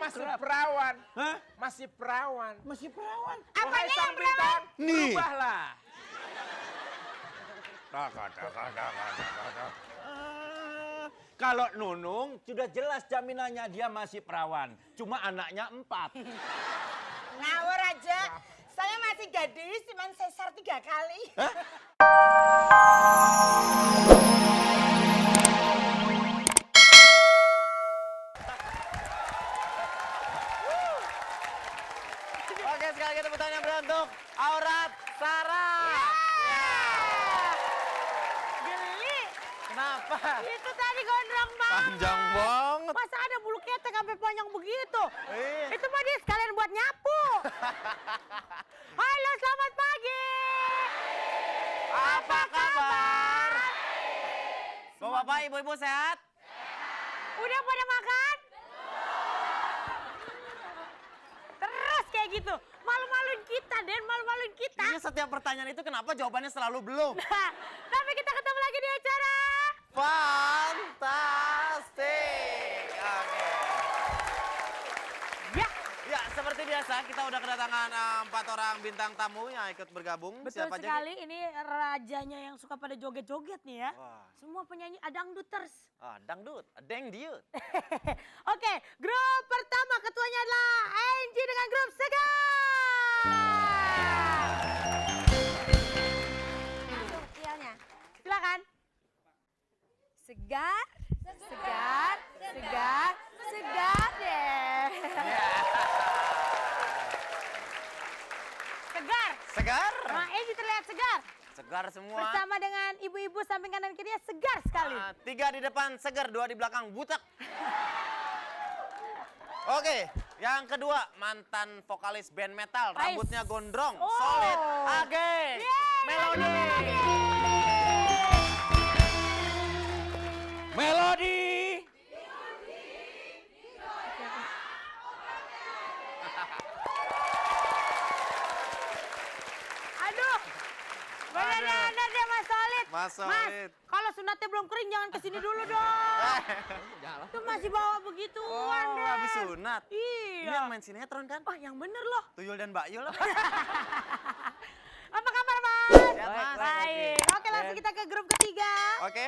masih perawan. Hah? Masih perawan. Masih perawan. Wahai sang bintang, Nih. berubahlah. Kalau Nunung sudah jelas jaminannya dia masih perawan. Cuma anaknya 4. Ngawur aja. Saya masih gadis, cuma sesar 3 kali. Oke, sekali lagi tepuk tangan beruntuk Aurat Sarah. Geli. Kenapa? Itu tadi gondrong banget. Panjang banget. Masa ada bulu ketek sampai panjang begitu? Iya. Itu mah dia sekalian buat nyapu. Halo, selamat pagi. Apa kabar? Bapak-bapak, ibu-ibu sehat? Udah pada makan? Terus kayak gitu. Malu-maluin kita, Den. Malu-maluin kita. Ini setiap pertanyaan itu kenapa jawabannya selalu belum? Nah, tapi kita ketemu lagi di acara. Fantastik. Oke. Ya, Ya, seperti biasa kita udah kedatangan 4 orang bintang tamu yang ikut bergabung. betul Siapa aja? sekali. Ini rajanya yang suka pada joget-joget nih ya. Wah. Semua penyanyi dangduters. Dangdut, deng diut. Oke, grup pertama ketuanya adalah Angie dengan grup Segar. Langsung yelnya. Silakan. Segar, segar, segar, segar deh. Segar. Segar? Nah, Angie terlihat segar. Segar semua. Bersama dengan ibu-ibu samping kanan kirinya segar sekali. 3 di depan segar, 2 di belakang butek. Oke, yang kedua mantan vokalis band metal, rambutnya gondrong, Oh. solid, Age, Yeay, Melody. Melody. Aduh. Benar-benar dia Mas Solid. Mas Solid. Kalau sunatnya belum kering jangan kesini dulu dong. Itu masih bawa begituan Oh, deh. habis sunat. Ini Iya. yang main sinetron kan? Oh, yang bener loh. Tuyul dan Mbak Yul. Apa kabar, Mas? Sehat, Mas. Baik. Oke, langsung kita ke grup ketiga. Oke,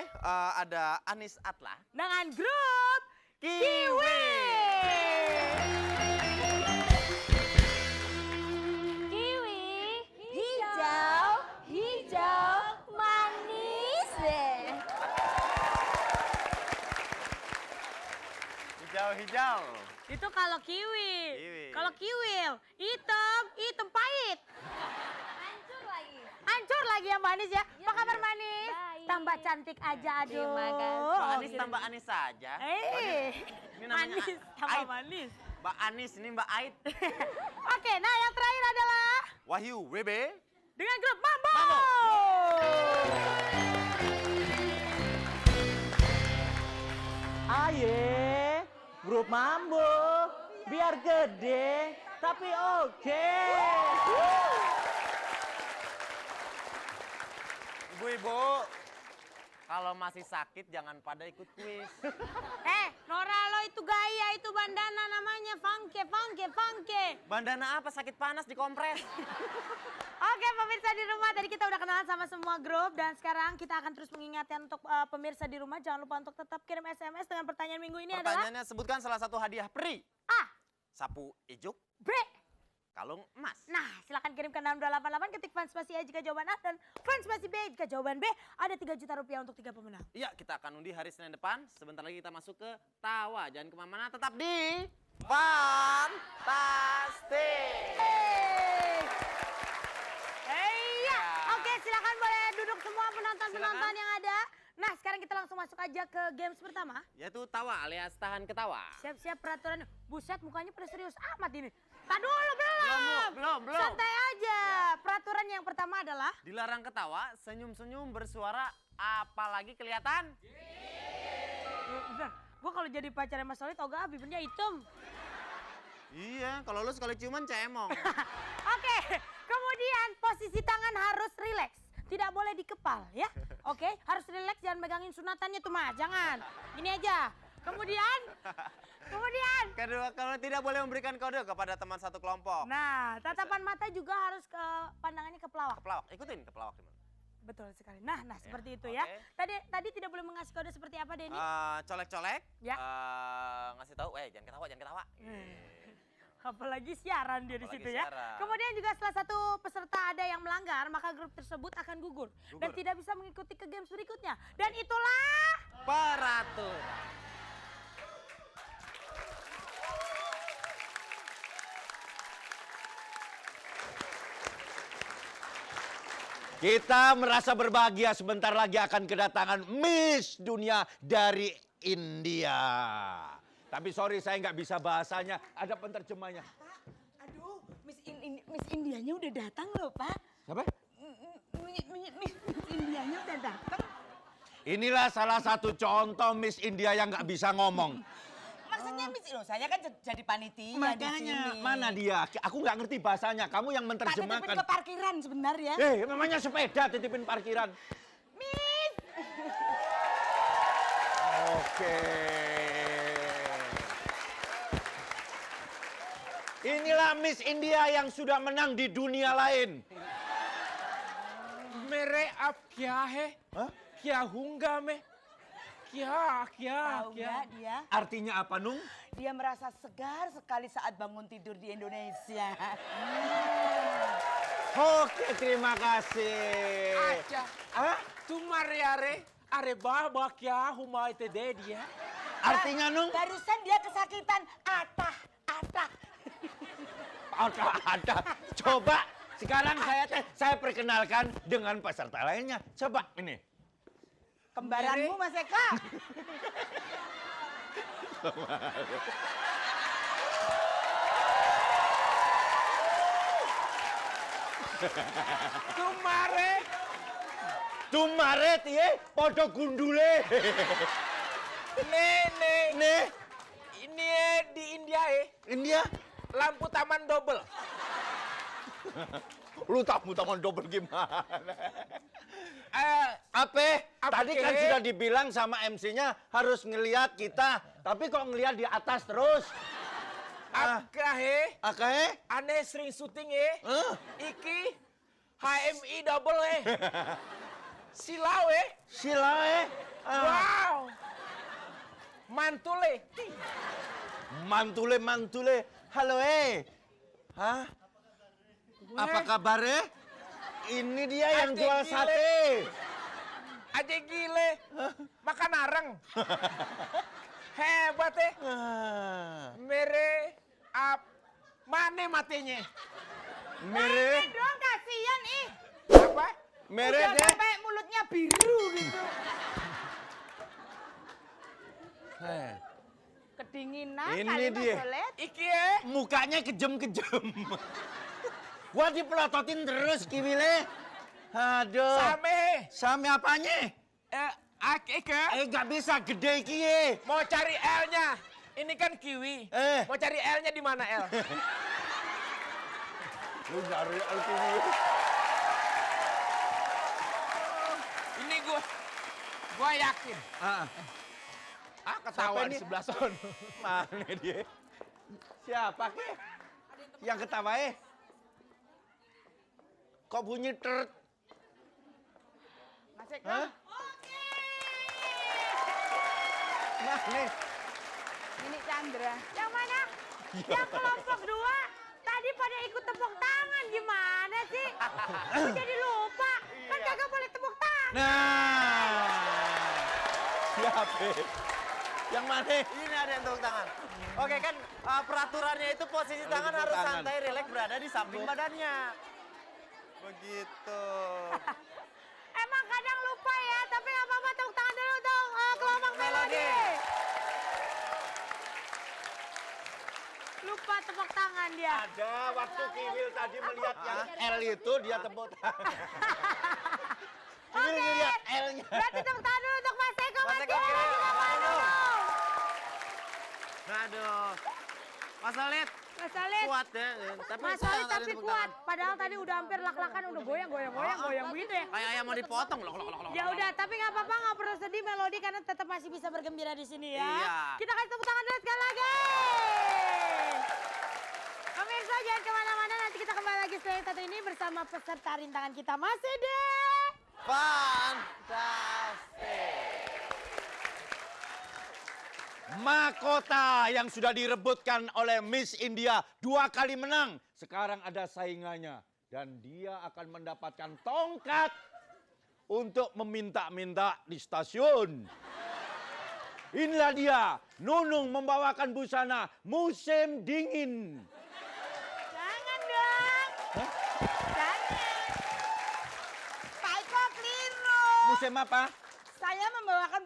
ada Anis Atla. Dengan grup Kiwi. Kiwi, hijau, hijau, manis deh. Hijau-hijau. Itu kalau kiwi. Kiwi. Kalau kiwil, hitam, hitam pahit. Hancur lagi. Hancur lagi ya manis ya. Apa kabar manis? Baik. Tambah cantik aja aduh. Terima kasih. Mbak Oh, Anis gitu. tambah Anis saja. Ini namanya manis tambah Ait. manis. Mbak Anis, ini Mbak Ait. Oke, nah yang terakhir adalah Wahyu WB. dengan grup Mambo. Mambo. Aye, grup Mambo. Biar gede, tapi oke. Ibu-ibu, kalau masih sakit jangan pada ikut kuis. Nora lo itu gaya, itu bandana namanya funky, funky, funky. Bandana apa? Sakit panas dikompres. Oke pemirsa di rumah, tadi kita udah kenalan sama semua grup dan sekarang kita akan terus mengingatkan untuk pemirsa di rumah jangan lupa untuk tetap kirim SMS dengan pertanyaan minggu ini adalah Pertanyaannya sebutkan salah satu hadiah peri. A, Sapu ijuk, B. kalung emas. Nah silakan kirim ke 6288 ketik fans spasi A jika jawaban A dan fans spasi B jika jawaban B ada 3 juta rupiah untuk 3 pemenang. Iya, kita akan undi hari Senin depan. Sebentar lagi kita masuk ke Tawa. Jangan kemana-mana, tetap di Fantastik. Iya, oke silakan boleh duduk semua penonton-penonton yang ada. Nah sekarang kita langsung masuk aja ke games pertama. Yaitu Tawa alias tahan ketawa. Siap-siap peraturan. Buset mukanya pada serius amat ini. Tak dulu belum. Belum. Santai aja. Peraturan yang pertama adalah Dilarang ketawa, senyum-senyum bersuara, apalagi kelihatan. bentar, gue kalau jadi pacarnya Mas Solid ogah bibirnya hitam. Iya, kalau lu sekali ciuman cemong. Oke, kemudian posisi tangan harus rileks. Tidak boleh dikepal ya. Oke, harus rileks jangan megangin sunatannya tuh Mas, jangan. Ini aja. Kemudian. Kedua, kalau tidak boleh memberikan kode kepada teman satu kelompok. Nah, tatapan mata juga harus ke pandangannya ke pelawak. Ke pelawak, ikutin ke pelawak gimana? Betul sekali. Nah, seperti itu ya. Tadi tidak boleh mengasih kode seperti apa, Denny? Colek-colek. Ya. Ngasih tahu, jangan ketawa. Apalagi siaran dia di Apalagi situ ya. siaran. Kemudian juga setelah satu peserta ada yang melanggar, maka grup tersebut akan gugur. Dan tidak bisa mengikuti ke games berikutnya. Dan itulah Peraturan. Kita merasa berbahagia sebentar lagi akan kedatangan Miss Dunia dari India. Tapi sorry saya nggak bisa bahasanya, ada penerjemahnya. Aduh, Miss Indianya udah datang loh, Pak. Siapa? Miss Indianya udah datang. Inilah salah satu contoh Miss India yang nggak bisa ngomong. Maksudnya Miss, loh, saya kan jadi panitia di Makanya, sini. mana dia? Aku nggak ngerti bahasanya, kamu yang Tak titipin menerjemahkan. ke parkiran sebentar ya. Namanya sepeda titipin parkiran. Miss! Oke. Inilah Miss India yang sudah menang di dunia lain. मेरे आप क्या है Hah? क्या हूँगा मैं क्या Tahu nggak dia? Artinya apa, Nung? Dia merasa segar sekali saat bangun tidur di Indonesia. Oke, terima kasih. अच्छा Hah? तुम्हारे अरे बाबा क्या हुआ itu dia Artinya, Nung? Barusan dia kesakitan. Atah. Ada. Coba sekarang saya perkenalkan dengan peserta lainnya. Coba ini. Kembaranmu, Mas Eka. Tumare tiye podo gundule. nih ini di India India, lampu taman double lu tamu-tamu double gimana? apa Tadi kan sudah dibilang sama MC-nya harus ngelihat kita, tapi kok ngelihat di atas terus? Akahe? aneh sering syuting iki HMI double silau Silae. wow mantule Mantule. Halo Hah? Apa kabar Ini dia yang Adik jual gile. sate. aja gile makan arang hebat mere mana matenya Mere, dong, kasihan ih. apa mere Udah deh. sampai mulutnya biru gitu. Kedinginan Ini kali Mas dia. Solet. iki Mukanya kejem-kejem. Wah dipelototin terus kiwile. Aduh. Same apanya? Gak bisa gede kie. mau cari L-nya ini kan kiwi mau cari L-nya di mana L Lu nyari kiwi. ini gua yakin ketawa Siapa di ini? sebelah sono Mana dia? Siapa ke? Yang ketawa Kok bunyi tert? Mas Eka. Hah? Nah nih. Ini Chandra. Yang mana? Yang kelompok 2. Tadi pada ikut tepuk tangan gimana sih? Aku jadi lupa. Kan kagak boleh tepuk tangan. Nah. Siapa? Yang mana? Ini ada yang tepuk tangan. Oke kan peraturannya itu posisi tangan tepuk harus tangan. santai, rileks berada di samping badannya. Begitu. Emang kadang lupa ya, tapi nggak apa-apa tepuk tangan dulu untuk kelompok Melodi. Lupa tepuk tangan dia. Ada waktu Kiwil tadi melihat yang L itu dia tepuk tangan. Kiwil ngeliat L-nya. Berarti tepuk tangan dulu untuk Mas Eko. Mas Eko, Mas kiri. juga mau Aduh. dulu. Aduh. Mas Solet, Mas Walid. Kuat ya. Mas Walid tapi kuat. Padahal tadi udah hampir lak-lakan, udah goyang begitu ya. Kayak ayam mau dipotong loh. Ya udah, tapi nggak apa-apa, nggak perlu sedih Melody karena tetap masih bisa bergembira di sini ya. Iya. Kita kasih tepuk tangan dulu sekali lagi. Pemirsa jangan kemana-mana, nanti kita kembali lagi setelah yang satu ini bersama peserta rintangan kita masih di Fantastic. Mahkota yang sudah direbutkan oleh Miss India 2 kali menang. Sekarang ada saingannya. Dan dia akan mendapatkan tongkat untuk meminta-minta di stasiun. Inilah dia, Nunung membawakan busana musim dingin. Jangan dong. Jangan. Pak Iko keliru. Musim apa? Saya membawakan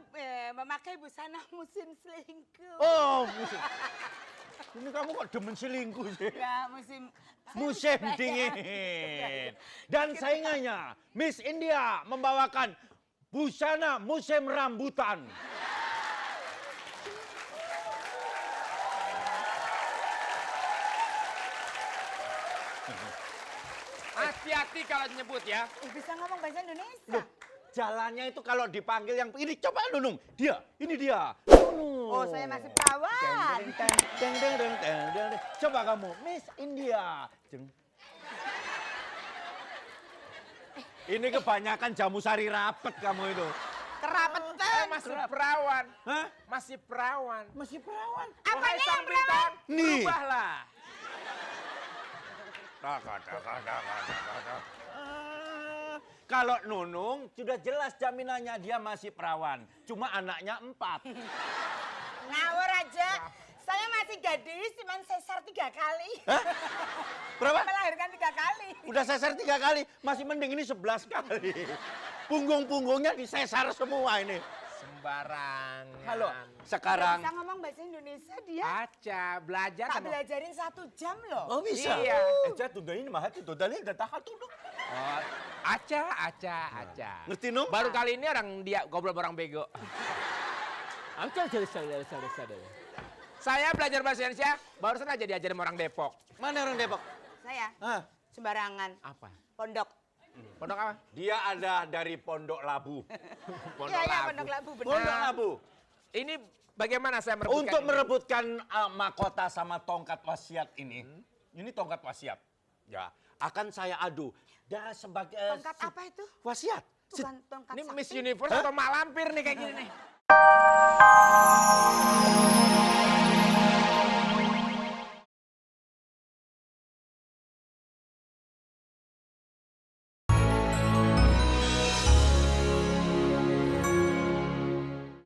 memakai busana musim selingkuh. Oh, musim. Ini kamu kok demen selingkuh sih? Ya, Musim dingin. Dan saingannya, Miss India membawakan busana musim rambutan. Hati-hati kalau nyebut ya. Bisa ngomong bahasa Indonesia. Loh, jalannya itu kalau dipanggil yang ini coba Nunung. Ini dia. Oh, saya masih perawan. Coba kamu, Miss India. Ini kebanyakan jamu sari rapet kamu itu. Kerapetan. Masih perawan. Hah? Masih perawan. Masih perawan. Wahai sang bintang, Nih. berubahlah. Kalau Nunung sudah jelas jaminannya dia masih perawan. Cuma anaknya 4. Ngawur aja. Saya masih gadis, cuma sesar 3 kali. Hah? Berapa? Melahirkan 3 kali. Udah sesar 3 kali, masih mending ini 11 kali. Punggung-punggungnya disesar semua ini. Sembarangan. Halo, sekarang. Bisa ngomong bahasa Indonesia dia. Aca, belajar Tak sama... belajarin 1 jam loh. Oh bisa? Iya. Tunda ini mah itu, dalil dan tahan tuh. Oh, Aca. Ngerti Nung? Baru kali ini orang dia goblok orang bego. Saya belajar bahasa Indonesia, barusan aja diajarin sama orang Depok. Mana orang Depok? Saya Hah? sembarangan. Apa? Pondok. Pondok apa? Dia ada dari Pondok Labu. Pondok Iya, Labu. Pondok Labu benar. Pondok Labu. Ini bagaimana saya merebutkan Untuk ini? merebutkan mahkota sama tongkat wasiat ini. Ini tongkat wasiat. Ya, akan saya adu. Dan sebagai Tongkat apa itu? wasiat. Bukan tongkat Ini sakti. Miss Universe atau Mak Lampir nih kayak gini nih.